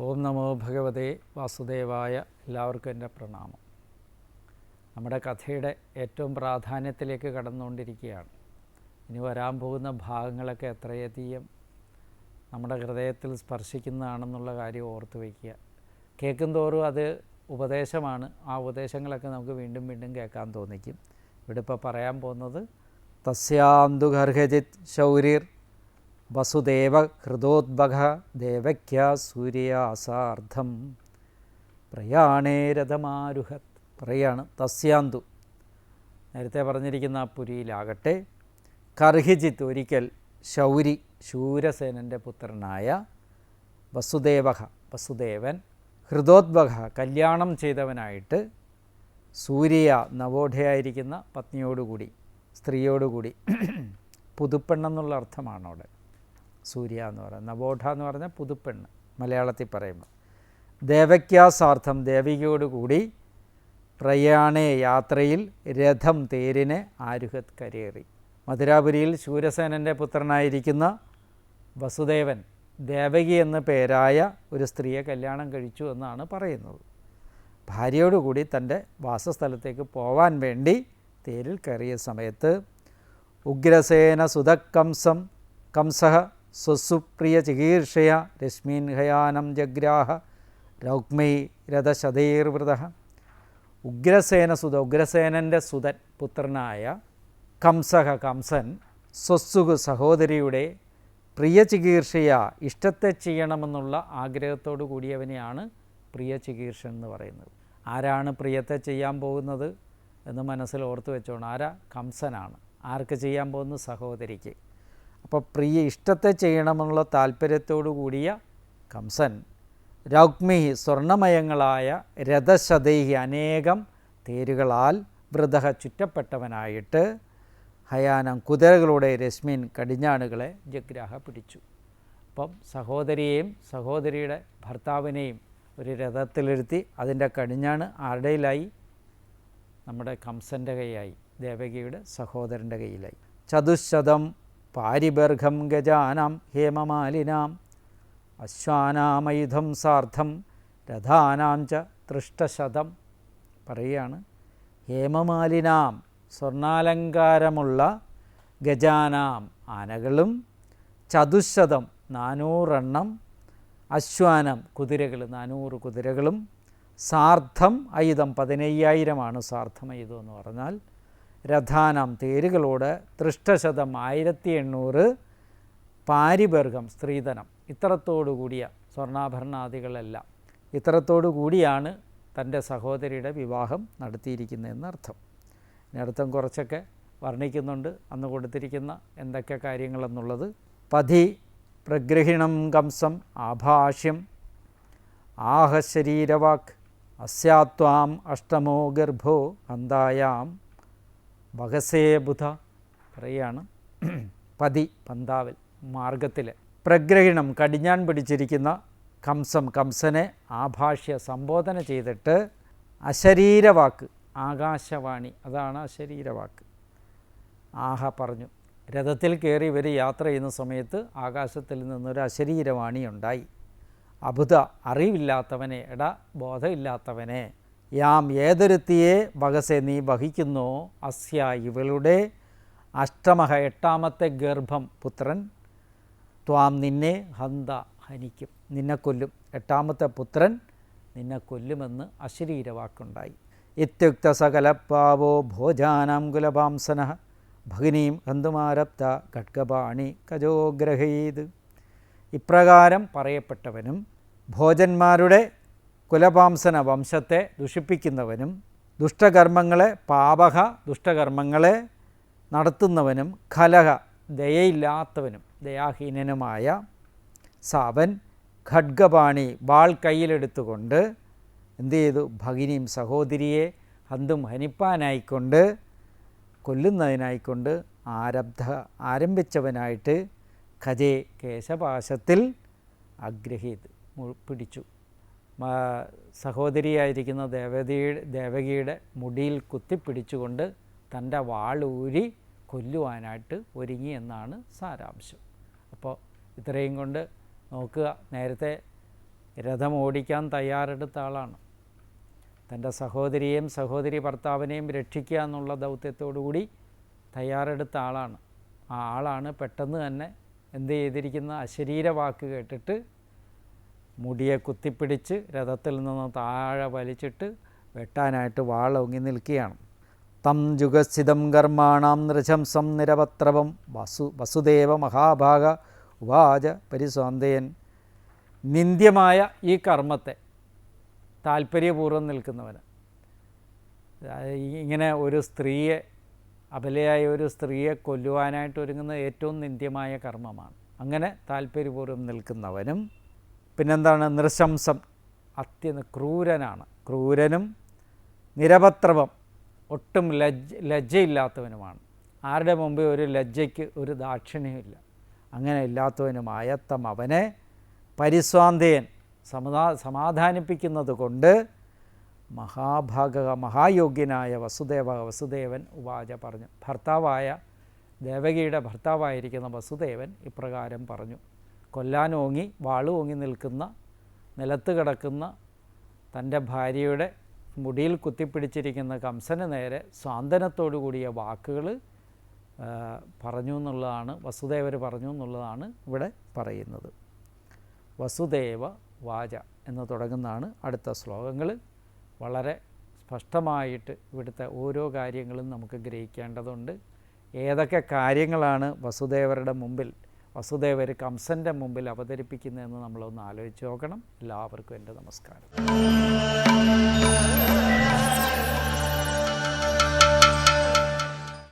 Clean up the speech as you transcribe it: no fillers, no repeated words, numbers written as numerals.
ഓം നമോ ഭഗവതേ വാസുദേവായ. എല്ലാവർക്കും എൻ്റെ പ്രണാമം. നമ്മുടെ കഥയുടെ ഏറ്റവും പ്രാധാന്യത്തിലേക്ക് കടന്നുകൊണ്ടിരിക്കുകയാണ്. ഇനി വരാൻ പോകുന്ന ഭാഗങ്ങളൊക്കെ എത്രയധികം നമ്മുടെ ഹൃദയത്തിൽ സ്പർശിക്കുന്നതാണെന്നുള്ള കാര്യം ഓർത്ത് വയ്ക്കുക. കേൾക്കും തോറും അത് ഉപദേശമാണ്. ആ ഉപദേശങ്ങളൊക്കെ നമുക്ക് വീണ്ടും വീണ്ടും കേൾക്കാൻ തോന്നിക്കും. ഇവിടെ ഇപ്പോൾ പറയാൻ പോകുന്നത് തസ്യാന്തുഗർഹജിത് ശൗരിർ വസുദേവ ഹൃദോദ്ഭഗ ദേവക്യ സൂര്യാസാർദ്ധം പ്രയാണേ രഥമാരുഹത്. പറയാണ് തസ്യാന്തു, നേരത്തെ പറഞ്ഞിരിക്കുന്ന ആ പുരിയിലാകട്ടെ, കർഹിജിത്ത് ഒരിക്കൽ ശൗരി ശൂരസേനൻ്റെ പുത്രനായ വസുദേവൻ ഹൃദോദ്ഭഗ കല്യാണം ചെയ്തവനായിട്ട് സൂര്യ നവോഢയായിരിക്കുന്ന പത്നിയോടുകൂടി സ്ത്രീയോടുകൂടി, പുതുപ്പെണ്ണെന്നുള്ള അർത്ഥമാണ് അവിടെ സൂര്യ എന്ന് പറയുന്നത്. നവോഢ എന്ന് പറഞ്ഞാൽ പുതുപ്പെണ്ണ് മലയാളത്തിൽ പറയുമ്പോൾ. ദേവക്യാസാർത്ഥം ദേവികയോടുകൂടി പ്രയാണേ യാത്രയിൽ രഥം തേരിനെ ആരുഹത് കരേറി. മധുരാപുരിയിൽ ശൂരസേനൻ്റെ പുത്രനായിരിക്കുന്ന വസുദേവൻ ദേവകി എന്ന പേരായ ഒരു സ്ത്രീയെ കല്യാണം കഴിച്ചു എന്നാണ് പറയുന്നത്. ഭാര്യയോടുകൂടി തൻ്റെ വാസസ്ഥലത്തേക്ക് പോവാൻ വേണ്ടി തേരിൽ കയറിയ സമയത്ത് ഉഗ്രസേന സുതകംസം കംസഃ സ്വസുപ്രിയ ചികീർഷയ രശ്മീൻ ഹയാനം ജഗ്രാഹ രൗക്മൈ രഥശതൈർവൃത. ഉഗ്രസേനൻ്റെ സുതൻ പുത്രനായ കംസൻ സ്വസുഖ് സഹോദരിയുടെ പ്രിയ ചികീർഷയ ഇഷ്ടത്തെ ചെയ്യണമെന്നുള്ള ആഗ്രഹത്തോടു കൂടിയവനെയാണ് പ്രിയ ചികീർഷൻ എന്ന് പറയുന്നത്. ആരാണ് പ്രിയത്തെ ചെയ്യാൻ പോകുന്നത് എന്ന് മനസ്സിൽ ഓർത്ത് വെച്ചോണം. ആരാ? കംസനാണ്. ആർക്ക് ചെയ്യാൻ പോകുന്നത്? സഹോദരിക്ക്. അപ്പോൾ പ്രിയ ഇഷ്ടത്തെ ചെയ്യണമെന്നുള്ള താല്പര്യത്തോടു കൂടിയ കംസൻ രൗക്മി സ്വർണമയങ്ങളായ രഥശതൈഹി അനേകം തേരുകളാൽ വൃതഃ ചുറ്റപ്പെട്ടവനായിട്ട് ഹയാനം കുതിരകളുടെ രശ്മീൻ കടിഞ്ഞാണുകളെ ജഗ്രാഹ പിടിച്ചു. അപ്പം സഹോദരിയെയും സഹോദരിയുടെ ഭർത്താവിനെയും ഒരു രഥത്തിലിരുത്തി അതിൻ്റെ കടിഞ്ഞാണ് ആരുടെയിലായി? നമ്മുടെ കംസൻ്റെ കൈയായി, ദേവകിയുടെ സഹോദരൻ്റെ കയ്യിലായി. ചതുശതം പാരിബർഘം ഗജാനാം ഹേമമാലിനാം അശ്വാനാമയുധം സാർദ്ധം രഥാനാം ച തൃഷ്ടശതം. പറയുകയാണ്, ഹേമമാലിനാം സ്വർണാലങ്കാരമുള്ള ഗജാനാം ആനകളും, ചതുശതം 400 അശ്വാനം കുതിരകൾ 400 കുതിരകളും, സാർദ്ധം അയുധം 15,000 സാർദ്ധമയുധം എന്ന് പറഞ്ഞാൽ, രഥാനാം തേരുകളോട് തൃഷ്ടശതം 1800 പാരിബർഗം സ്ത്രീധനം. ഇത്രത്തോടു കൂടിയ സ്വർണ്ണാഭരണാദികളെല്ലാം ഇത്രത്തോടു കൂടിയാണ് തൻ്റെ സഹോദരിയുടെ വിവാഹം നടത്തിയിരിക്കുന്നതെന്നർത്ഥം. ഇതിനർത്ഥം കുറച്ചൊക്കെ വർണ്ണിക്കുന്നുണ്ട് അന്ന് കൊടുത്തിരിക്കുന്ന എന്തൊക്കെ കാര്യങ്ങളെന്നുള്ളത്. പതി പ്രഗ്രഹിണം കംസം ആഭാഷ്യം ആഹ ശരീരവാക് അസ്യാത്വാം അഷ്ടമോ ഗർഭോ ഹന്തായാം വഹസേ ബുധ. പറയുകയാണ്, പതി പന്താവിൽ മാർഗത്തിൽ പ്രഗ്രഹിണം കടിഞ്ഞാൻ പിടിച്ചിരിക്കുന്ന കംസനെ ആഭാഷ്യ സംബോധന ചെയ്തിട്ട് അശരീരവാക്ക് ആകാശവാണി, അതാണ് അശരീരവാക്ക്. ആഹ പറഞ്ഞു. രഥത്തിൽ കയറി ഇവർ യാത്ര ചെയ്യുന്ന സമയത്ത് ആകാശത്തിൽ നിന്നൊരു അശരീരവാണി ഉണ്ടായി. അബുധ അറിവില്ലാത്തവനെ, എടാ ബോധമില്ലാത്തവനെ, യാം ഏതൊരുത്തിയെ വഹസെ നീ വഹിക്കുന്നോ, അസ്യ ഇവളുടെ, അഷ്ടമഹ 8ാമത്തെ ഗർഭം പുത്രൻ, ത്വാം നിന്നെ, ഹന്ത ഹനിക്കും, നിന്നെ കൊല്ലും, 8ാമത്തെ പുത്രൻ നിന്നെ കൊല്ലുമെന്ന് അശരീരവാക്കുണ്ടായി. ഇത്യുക്ത സകലപ്പാവോ ഭോജാനാം കുലപാംസന ഭഗിനീം ഹന്തുമാരപ്ത ഖഡ്ഗപാണി കജോഗ്രഹീത്. ഇപ്രകാരം പറയപ്പെട്ടവനും ഭോജന്മാരുടെ കുലപാംസന വംശത്തെ ദുഷിപ്പിക്കുന്നവനും ദുഷ്ടകർമ്മങ്ങളെ നടത്തുന്നവനും ഖലഹ ദയയില്ലാത്തവനും ദയാഹീനനുമായ സാവൻ ഖഡ്ഗപാണി വാൾ കയ്യിലെടുത്തുകൊണ്ട് എന്തു ചെയ്തു? ഭഗിനിയും സഹോദരിയെ ഹന്തും ഹനിപ്പാനായിക്കൊണ്ട് കൊല്ലുന്നതിനായിക്കൊണ്ട് ആരംഭിച്ചവനായിട്ട് ഖജേ കേശപാശത്തിൽ അഗ്രഹീത് പിടിച്ചു. സഹോദരിയായിരിക്കുന്ന ദേവകിയുടെ മുടിയിൽ കുത്തിപ്പിടിച്ചുകൊണ്ട് തൻ്റെ വാളൂരി കൊല്ലുവാനായിട്ട് ഒരുങ്ങി എന്നാണ് സാരാംശം. അപ്പോൾ ഇത്രയും കൊണ്ട് നോക്കുക. നേരത്തെ രഥം ഓടിക്കാൻ തയ്യാറെടുത്ത ആളാണ്. തൻ്റെ സഹോദരിയെയും സഹോദരി ഭർത്താവിനെയും രക്ഷിക്കുക എന്നുള്ള ദൗത്യത്തോടു കൂടി തയ്യാറെടുത്ത ആളാണ്. ആ ആളാണ് പെട്ടെന്ന് തന്നെ എന്ത് ചെയ്തിരിക്കുന്ന അശരീര വാക്ക് കേട്ടിട്ട് മുടിയെ കുത്തിപ്പിടിച്ച് രഥത്തിൽ നിന്ന് താഴെ വലിച്ചിട്ട് വെട്ടാനായിട്ട് വാളൊങ്ങി നിൽക്കുകയാണ്. തം ജുഗസ്ഥിതം കർമാണാം നൃശംസം നിരപത്രവം വസുദേവ മഹാഭാഗ ഉവാച പരിസ്വാന്തയൻ. നിന്ദ്യമായ ഈ കർമ്മത്തെ താല്പര്യപൂർവ്വം നിൽക്കുന്നവന്, ഇങ്ങനെ ഒരു സ്ത്രീയെ, അബലയായ ഒരു സ്ത്രീയെ കൊല്ലുവാനായിട്ട് ഒരുങ്ങുന്ന ഏറ്റവും നിന്ദ്യമായ കർമ്മമാണ്. അങ്ങനെ താല്പര്യപൂർവ്വം നിൽക്കുന്നവനും പിന്നെന്താണ്, നൃശംസം, ക്രൂരനാണ്. ക്രൂരനും നിരപത്രവം, ഒട്ടും ലജ്ജയില്ലാത്തവനുമാണ്. ആരുടെ മുമ്പേ ഒരു ലജ്ജയ്ക്ക് ഒരു ദാക്ഷിണ്യമില്ല. അങ്ങനെ ഇല്ലാത്തവനുമായ തം അവനെ പരിസ്വാന്തയൻ സമാധാനിപ്പിക്കുന്നത് കൊണ്ട് മഹായോഗ്യനായ വസുദേവൻ ഉവാച പറഞ്ഞു. ദേവകിയുടെ ഭർത്താവായിരിക്കുന്ന വസുദേവൻ ഇപ്രകാരം പറഞ്ഞു. കൊല്ലാനോങ്ങി വാളുഓങ്ങി നിൽക്കുന്ന, നിലത്ത് കിടക്കുന്ന തൻ്റെ ഭാര്യയുടെ മുടിയിൽ കുത്തിപ്പിടിച്ചിരിക്കുന്ന കംസന് നേരെ സ്വാന്തനത്തോടു കൂടിയ വാക്കുകൾ പറഞ്ഞു എന്നുള്ളതാണ്, വസുദേവർ പറഞ്ഞു എന്നുള്ളതാണ് ഇവിടെ പറയുന്നത്. വസുദേവ വാച എന്ന് തുടങ്ങുന്നതാണ് അടുത്ത ശ്ലോകങ്ങൾ. വളരെ സ്പഷ്ടമായിട്ട് ഇവിടുത്തെ ഓരോ കാര്യങ്ങളും നമുക്ക് ഗ്രഹിക്കേണ്ടതുണ്ട്. ഏതൊക്കെ കാര്യങ്ങളാണ് വസുദേവർ കംസൻ്റെ മുമ്പിൽ അവതരിപ്പിക്കുന്നതെന്ന് നമ്മളൊന്ന് ആലോചിച്ച് നോക്കണം. എല്ലാവർക്കും എൻ്റെ നമസ്കാരം.